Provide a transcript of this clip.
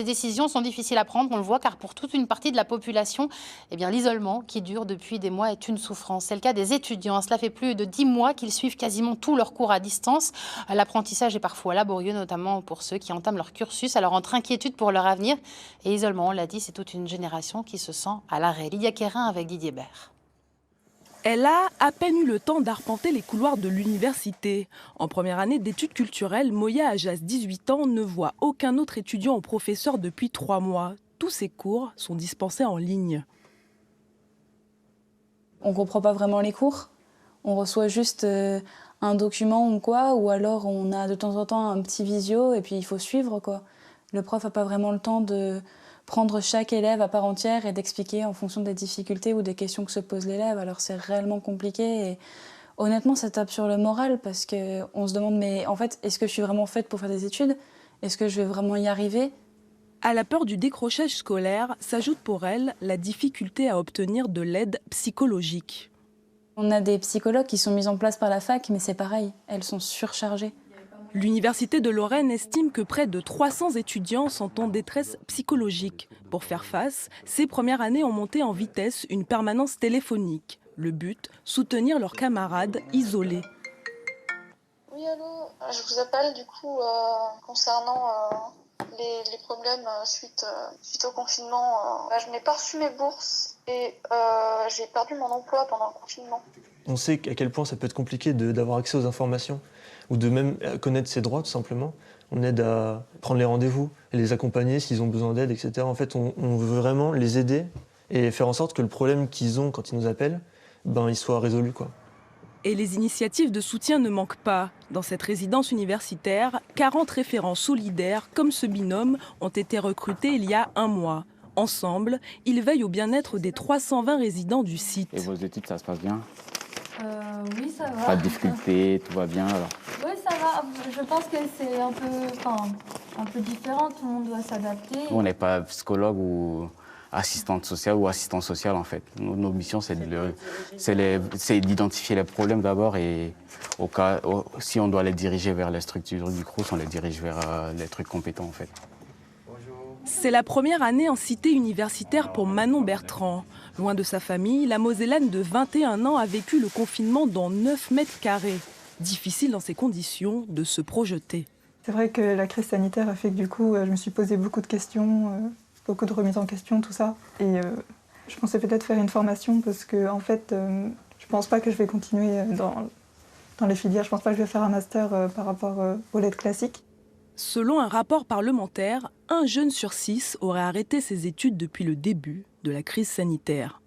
Les décisions sont difficiles à prendre, on le voit, car pour toute une partie de la population, l'isolement qui dure depuis des mois est une souffrance. C'est le cas des étudiants. Cela fait plus de 10 mois qu'ils suivent quasiment tous leurs cours à distance. L'apprentissage est parfois laborieux, notamment pour ceux qui entament leur cursus. Alors entre inquiétude pour leur avenir et isolement, on l'a dit, c'est toute une génération qui se sent à l'arrêt. Lydia Quérin avec Didier Bert. Elle a à peine eu le temps d'arpenter les couloirs de l'université. En première année d'études culturelles, Moya Ajas, 18 ans, ne voit aucun autre étudiant ou professeur depuis 3 mois. Tous ses cours sont dispensés en ligne. On ne comprend pas vraiment les cours. On reçoit juste un document ou quoi, ou alors on a de temps en temps un petit visio et puis il faut suivre, quoi. Le prof n'a pas vraiment le temps de prendre chaque élève à part entière et d'expliquer en fonction des difficultés ou des questions que se pose l'élève. Alors c'est réellement compliqué et honnêtement ça tape sur le moral parce qu'on se demande mais en fait est-ce que je suis vraiment faite pour faire des études? Est-ce que je vais vraiment y arriver? À la peur du décrochage scolaire s'ajoute pour elle la difficulté à obtenir de l'aide psychologique. On a des psychologues qui sont mis en place par la fac mais c'est pareil, elles sont surchargées. L'Université de Lorraine estime que près de 300 étudiants sont en détresse psychologique. Pour faire face, ces premières années ont monté en vitesse une permanence téléphonique. Le but, soutenir leurs camarades isolés. Oui, allô, je vous appelle du coup concernant les problèmes suite au confinement. Je n'ai pas reçu mes bourses et j'ai perdu mon emploi pendant le confinement. On sait à quel point ça peut être compliqué d'avoir accès aux informations ou de même connaître ses droits tout simplement. On aide à prendre les rendez-vous, les accompagner s'ils ont besoin d'aide, etc. En fait, on veut vraiment les aider et faire en sorte que le problème qu'ils ont quand ils nous appellent, il soit résolu, quoi. Et les initiatives de soutien ne manquent pas. Dans cette résidence universitaire, 40 référents solidaires comme ce binôme ont été recrutés il y a 1 mois. Ensemble, ils veillent au bien-être des 320 résidents du site. Et vos études, ça se passe bien? Oui, ça va. Pas de difficulté, tout va bien alors? Oui, ça va. Je pense que c'est un peu différent. Tout le monde doit s'adapter. On n'est pas psychologue ou assistante sociale ou assistant social en fait. Nos missions, c'est d'identifier les problèmes d'abord et si on doit les diriger vers les structures du CROUS, on les dirige vers les trucs compétents en fait. C'est la première année en cité universitaire pour Manon Bertrand. Loin de sa famille, la Mosellane de 21 ans a vécu le confinement dans 9 mètres carrés. Difficile dans ces conditions de se projeter. C'est vrai que la crise sanitaire a fait que du coup, je me suis posé beaucoup de questions, beaucoup de remises en question, tout ça. Et je pensais peut-être faire une formation parce que en fait, je pense pas que je vais continuer dans les filières. Je pense pas que je vais faire un master par rapport aux lettres classiques. Selon un rapport parlementaire, 1 jeune sur 6 aurait arrêté ses études depuis le début de la crise sanitaire.